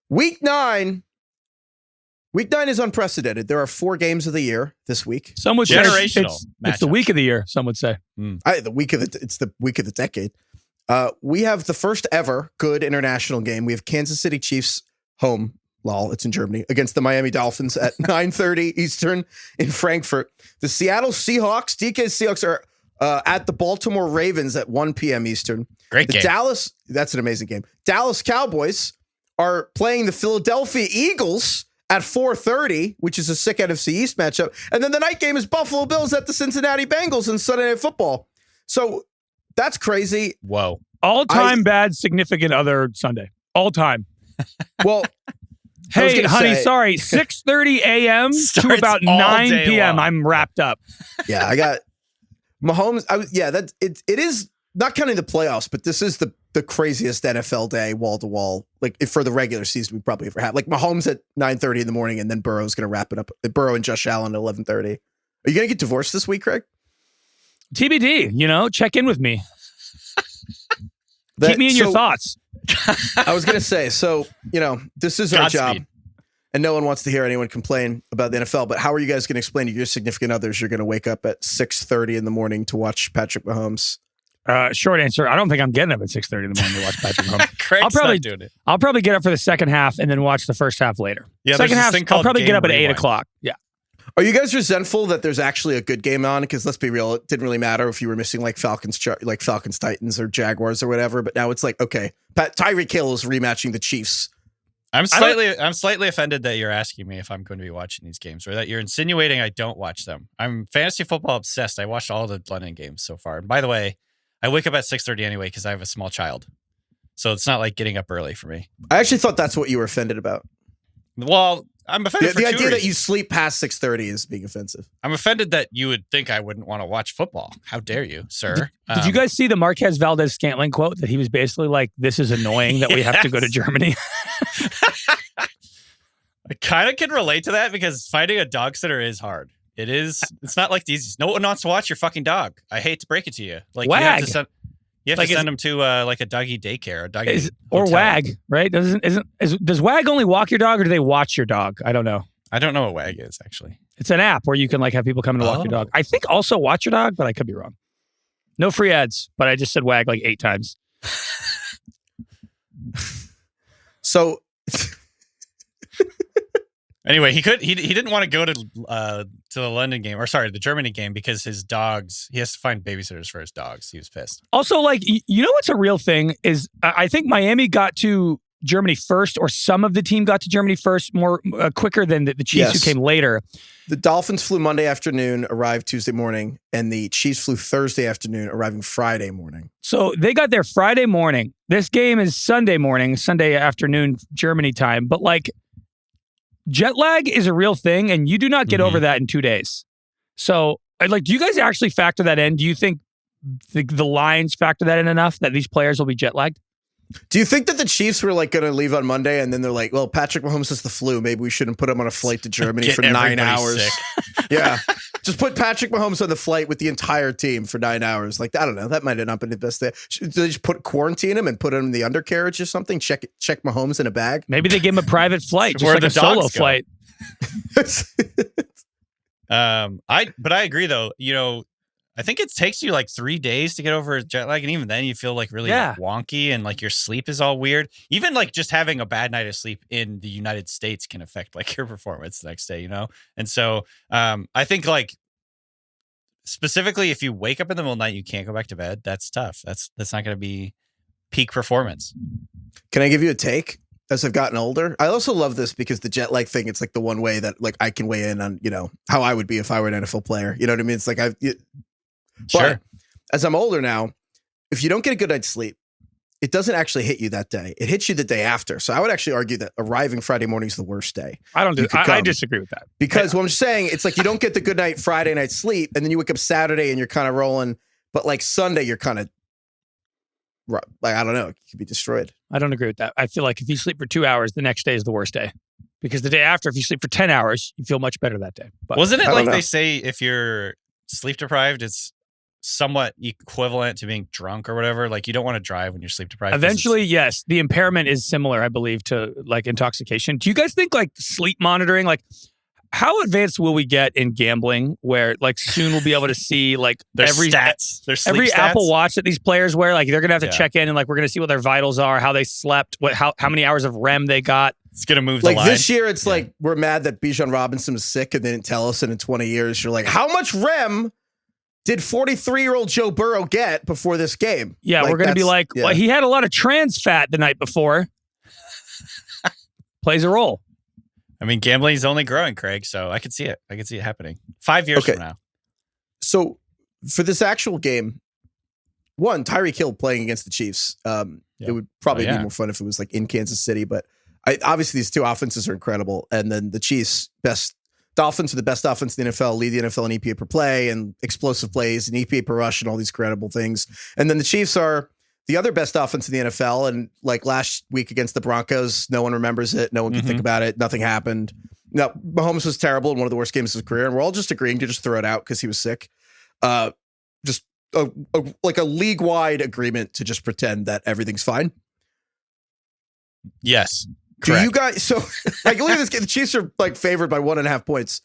Week 9 is unprecedented. There are 4 games of the year this week. Some would say Generational it's the week of the year, some would say. It's the week of the decade. We have the first ever good international game. We have Kansas City Chiefs home. Lol, it's in Germany, against the Miami Dolphins at 9:30 Eastern in Frankfurt. The Seattle Seahawks, DK Seahawks, are at the Baltimore Ravens at 1 p.m. Eastern. Great game. That's an amazing game. Dallas Cowboys are playing the Philadelphia Eagles at 4:30, which is a sick NFC East matchup. And then the night game is Buffalo Bills at the Cincinnati Bengals in Sunday Night Football. So that's crazy. Whoa. All-time bad significant other Sunday. All time. Well, hey, honey, sorry. 6:30 a.m. to about 9 p.m. long. I'm wrapped up. Yeah, I got Mahomes. It is not counting the playoffs, but this is the craziest NFL day, wall to wall. Like for the regular season, we probably ever had. Like Mahomes at 9:30 in the morning, and then Burrow's going to wrap it up. Burrow and Josh Allen at 11:30. Are you going to get divorced this week, Craig? TBD. Check in with me. Keep me in your thoughts. I was going to say, this is our job, and no one wants to hear anyone complain about the NFL, but how are you guys going to explain to your significant others you're going to wake up at 6:30 in the morning to watch Patrick Mahomes? Short answer, I don't think I'm getting up at 6:30 in the morning to watch Patrick Mahomes. Craig's not doing it. I'll probably get up for the second half and then watch the first half later. Yeah, second half, I'll probably get up at 8 rewind. o'clock. Yeah. Are you guys resentful that there's actually a good game on? Because let's be real, it didn't really matter if you were missing like Falcons Titans or Jaguars or whatever. But now it's like, okay, Tyreek Hill is rematching the Chiefs. I'm slightly offended that you're asking me if I'm going to be watching these games, or that you're insinuating I don't watch them. I'm fantasy football obsessed. I watched all the London games so far. And by the way, I wake up at 6:30 anyway because I have a small child, so it's not like getting up early for me. I actually thought that's what you were offended about. Well, I'm offended for the two idea reasons. that you sleep past 6:30 is being offensive. I'm offended that you would think I wouldn't want to watch football. How dare you, sir? Did you guys see the Marquez Valdez-Scantling quote that he was basically like, "This is annoying that we have to go to Germany." I kind of can relate to that because finding a dog sitter is hard. It is. It's not like these. No one wants to watch your fucking dog. I hate to break it to you. Like Wag. you have to send him to like a doggy daycare, or hotel. Wag, right? Does Wag only walk your dog, or do they watch your dog? I don't know. I don't know what Wag is actually. It's an app where you can like have people come and walk your dog. I think also watch your dog, but I could be wrong. No free ads, but I just said Wag like 8 times. So anyway, he didn't want to go to the London game, or sorry, the Germany game, because his dogs, he has to find babysitters for his dogs. He was pissed. Also, like, you know what's a real thing is I think Miami got to Germany first, or some of the team got to Germany first more quicker than the Chiefs who came later. The Dolphins flew Monday afternoon, arrived Tuesday morning, and the Chiefs flew Thursday afternoon, arriving Friday morning. So they got there Friday morning. This game is Sunday morning, Sunday afternoon, Germany time. But like, jet lag is a real thing, and you do not get over that in 2 days. So, like, do you guys actually factor that in? Do you think the Lions factor that in enough that these players will be jet lagged? Do you think that the Chiefs were like going to leave on Monday, and then they're like, well, Patrick Mahomes has the flu. Maybe we shouldn't put him on a flight to Germany for 9 hours. Yeah. Just put Patrick Mahomes on the flight with the entire team for 9 hours. Like, I don't know. That might have not been the best thing. Should they just quarantine him and put him in the undercarriage or something? Check Mahomes in a bag? Maybe they give him a private flight, just like a solo flight. But I agree though. I think it takes you like 3 days to get over jet lag, and even then you feel like really wonky, and like your sleep is all weird. Even like just having a bad night of sleep in the United States can affect like your performance the next day, And so I think like specifically if you wake up in the middle of the night, you can't go back to bed. That's tough. That's not going to be peak performance. Can I give you a take? As I've gotten older, I also love this because the jet lag thing, it's like the one way that like I can weigh in on, how I would be if I were an NFL player. You know what I mean? It's like Sure. But as I'm older now, if you don't get a good night's sleep, it doesn't actually hit you that day. It hits you the day after. So I would actually argue that arriving Friday morning is the worst day. I disagree with that. Because what I'm saying, it's like you don't get the good night Friday night sleep, and then you wake up Saturday and you're kind of rolling. But like Sunday, you're kind of like, I don't know, you could be destroyed. I don't agree with that. I feel like if you sleep for 2 hours, the next day is the worst day. Because the day after, if you sleep for 10 hours, you feel much better that day. But wasn't it like they say if you're sleep deprived, it's somewhat equivalent to being drunk or whatever. Like you don't want to drive when you're sleep deprived. Eventually, yes, the impairment is similar, I believe, to like intoxication. Do you guys think like sleep monitoring, like how advanced will we get in gambling where like soon we'll be able to see like every stats, every stats. Apple Watch that these players wear, like they're going to have to check in and like we're going to see what their vitals are, how they slept, how many hours of REM they got. It's going to move the like line. This year, it's like we're mad that Bijan Robinson was sick and they didn't tell us. And in 20 years, you're like, how much REM did 43-year-old Joe Burrow get before this game? Yeah, like, we're going to be like, well, he had a lot of trans fat the night before. Plays a role. I mean, gambling is only growing, Craig, so I could see it. I could see it happening 5 years from now. So for this actual game, one, Tyreek Hill playing against the Chiefs, it would probably be more fun if it was like in Kansas City, but obviously these two offenses are incredible. And then the Chiefs, Dolphins are the best offense in the NFL, lead the NFL in EPA per play and explosive plays and EPA per rush and all these incredible things. And then the Chiefs are the other best offense in the NFL. And like last week against the Broncos, no one remembers it. No one can think about it. Nothing happened. No, Mahomes was terrible in one of the worst games of his career. And we're all just agreeing to just throw it out because he was sick. Just like a league-wide agreement to just pretend that everything's fine. Yes. Do correct. you guys, so like look at this game. The Chiefs are like favored by 1.5 points.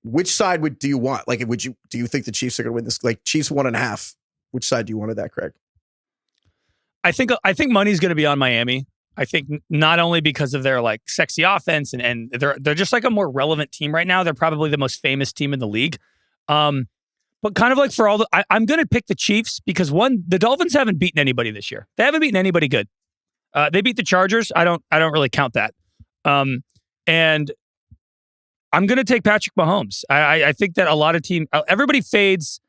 Which side do you want? Like, do you think the Chiefs are going to win this? Like Chiefs 1.5. Which side do you want of that, Craig? I think money's going to be on Miami. I think not only because of their like sexy offense and they're just like a more relevant team right now. They're probably the most famous team in the league. But kind of like for all I'm going to pick the Chiefs because one, the Dolphins haven't beaten anybody this year. They haven't beaten anybody good. They beat the Chargers. I don't really count that. And I'm going to take Patrick Mahomes. I think that a lot of everybody fades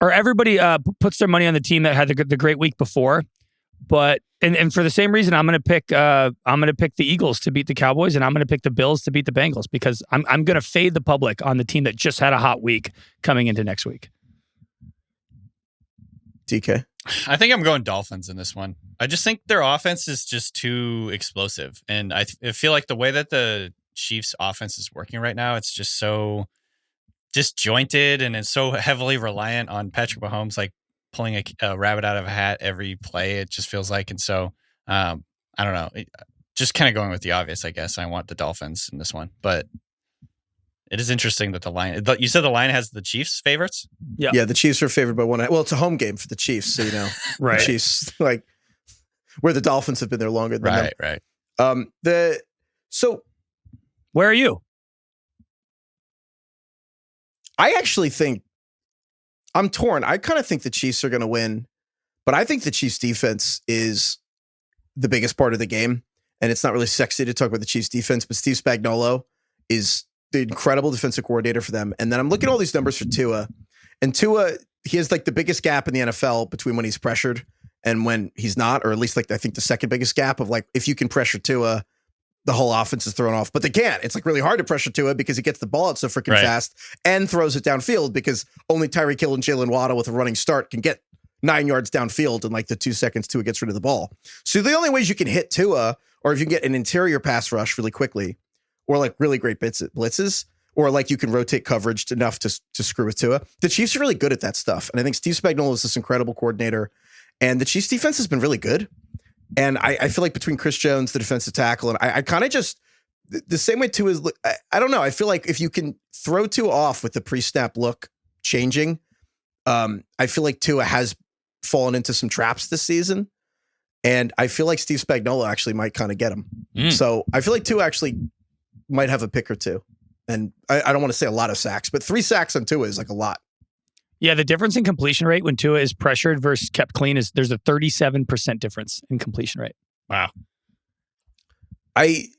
or everybody puts their money on the team that had the great week before. But and for the same reason, I'm going to pick the Eagles to beat the Cowboys, and I'm going to pick the Bills to beat the Bengals because I'm going to fade the public on the team that just had a hot week coming into next week. DK, I think I'm going Dolphins in this one. I just think their offense is just too explosive, and I feel like the way that the Chiefs' offense is working right now, it's just so disjointed and it's so heavily reliant on Patrick Mahomes, like pulling a rabbit out of a hat every play. It just feels like, and so I don't know. Just kind of going with the obvious, I guess. I want the Dolphins in this one, but it is interesting that the line. You said the line has the Chiefs favorites. Yeah. The Chiefs are favored by 1.5. Well, it's a home game for the Chiefs, so you know, right? The Chiefs, like where the Dolphins have been there longer than them. Right. So where are you? I actually think I'm torn. I kind of think the Chiefs are going to win, but I think the Chiefs defense is the biggest part of the game. And it's not really sexy to talk about the Chiefs defense, but Steve Spagnuolo is the incredible defensive coordinator for them. And then I'm looking at all these numbers for Tua, and Tua, he has like the biggest gap in the NFL between when he's pressured and when he's not, or at least like I think the second biggest gap of like, if you can pressure Tua, the whole offense is thrown off, but they can't. It's like really hard to pressure Tua because he gets the ball out so freaking fast and throws it downfield because only Tyreek Hill and Jalen Waddle with a running start can get 9 yards downfield in like the 2 seconds Tua gets rid of the ball. So the only ways you can hit Tua, or if you can get an interior pass rush really quickly, or like really great blitzes, or like you can rotate coverage enough to screw with Tua. The Chiefs are really good at that stuff. And I think Steve Spagnuolo is this incredible coordinator, and the Chiefs defense has been really good. And I feel like between Chris Jones, the defensive tackle, and I kind of just the same way Tua is. I don't know. I feel like if you can throw Tua off with the pre-snap look changing, I feel like Tua has fallen into some traps this season, and I feel like Steve Spagnuolo actually might kind of get him. So I feel like Tua actually might have a pick or two, and I don't want to say a lot of sacks, but 3 sacks on Tua is like a lot. Yeah, the difference in completion rate when Tua is pressured versus kept clean is there's a 37% difference in completion rate. Wow. I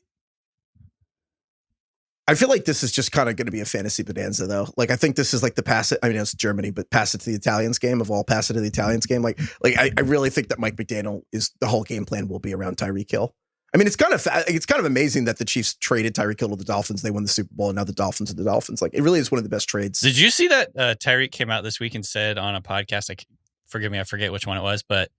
feel like this is just kind of going to be a fantasy bonanza, though. Like, I think this is like the pass it. I mean, it's Germany, but pass it to the Italians game of all pass it to the Italians game. Like I really think that Mike McDaniel is the whole game plan will be around Tyreek Hill. I mean, it's kind of amazing that the Chiefs traded Tyreek Hill to the Dolphins. They won the Super Bowl, and now the Dolphins are the Dolphins. Like, it really is one of the best trades. Did you see that Tyreek came out this week and said on a podcast, forgive me, I forget which one it was, but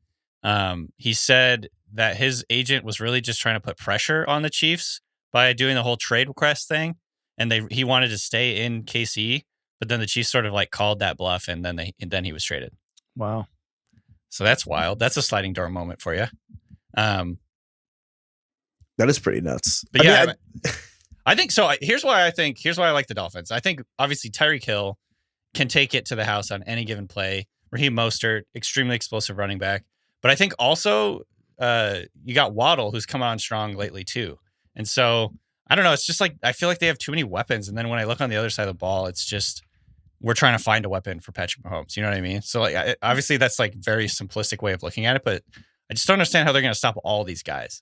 he said that his agent was really just trying to put pressure on the Chiefs by doing the whole trade request thing, and he wanted to stay in KC but then the Chiefs sort of like called that bluff, and then he was traded. Wow. So that's wild. That's a sliding door moment for you. That is pretty nuts. But yeah, I think so. Here's why I like the Dolphins. I think obviously Tyreek Hill can take it to the house on any given play. Raheem Mostert, extremely explosive running back. But I think also you got Waddle, who's come on strong lately too. And so I don't know. It's just like I feel like they have too many weapons. And then when I look on the other side of the ball, it's just we're trying to find a weapon for Patrick Mahomes. You know what I mean? So like obviously that's like very simplistic way of looking at it, but I just don't understand how they're going to stop all these guys.